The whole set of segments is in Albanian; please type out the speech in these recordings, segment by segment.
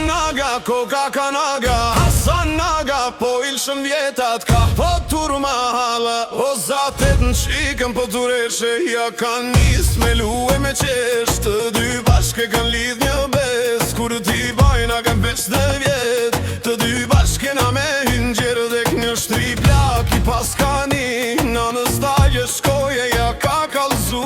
Hasan Naga, koka kanaga Hasan Naga, po ilshën vjetat ka po turma hala O zatet në shikën po tureshe ja kan nis me lue me qesh Të dy bashke kan lidh një bes Kur ti bajna kan 50 vjet Të dy bashke na me hingjer dhe kënjë shtri plak I pas ka një në stajë shkoje ja ka kalzu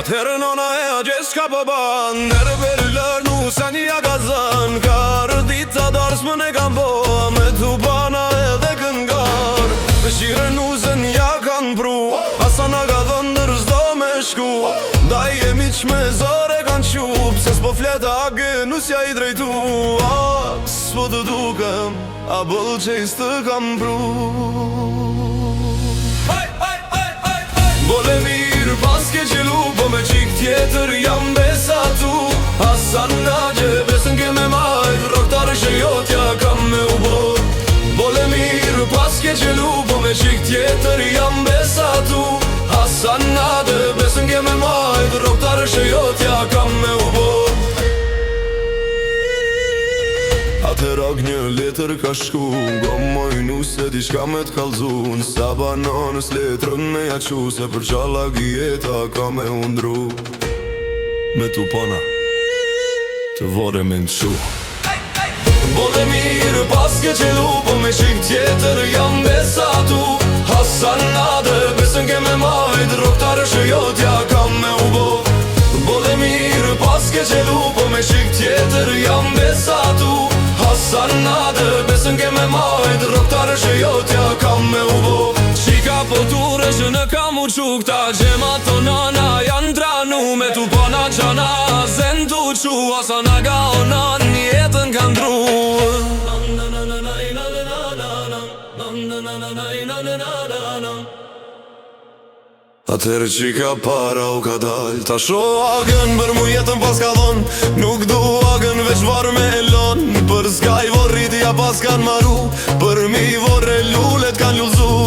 Atëherë nona e a gjesh ka pëban Nere beri lër nusa një gazan Karë dita dars më ne kam bo Me tu bana edhe këngar Me shire nusën ja kan pru Asa na ga dhëndër zdo me shku Da i e miq me zore kan qup Se s'po fleta age nusja i drejtu S'po të dukem A bëll që i stë kam pru Bole mirë pas ke qelu Po me qik tjetër jam besatu Hasan Nagje besën ke me majt Roktare që jotja kam me u bo Bole mirë pas ke qelu Po me qik tjetër jam besatu Hasan Nagje besën ke me majt Roktare që jotja kam me u bo Atërak një letër ka shku Gomoj nuse di shka me t'kallzun Sa bananës letrën me ja qu Se për qalla gjeta ka me undru Me tu pana Të vore me në qu Bole mirë pas ke qelu Po me shik tjetër jam besatu Hasan Nagje besën ke me majt Roktare që jotja kam me u bo Bole mirë pas ke qelu Po me shik tjetër jam besatu Hasan Nagje besën ke me majt Roktare që jotja kam me u bo Qika po ture që në kam u qu Këta gjema të nana janë tranu Me tu pana qana zen tu qu Hasan Naga o nan jetën kan dru Atëherë qika para u ka dal Ta sho agën për mu jetën pas ka dhon Nuk du agën veç var me elon Për s'ka i vorrit ja pas kan maru Për mi vorre lullet kan lullzu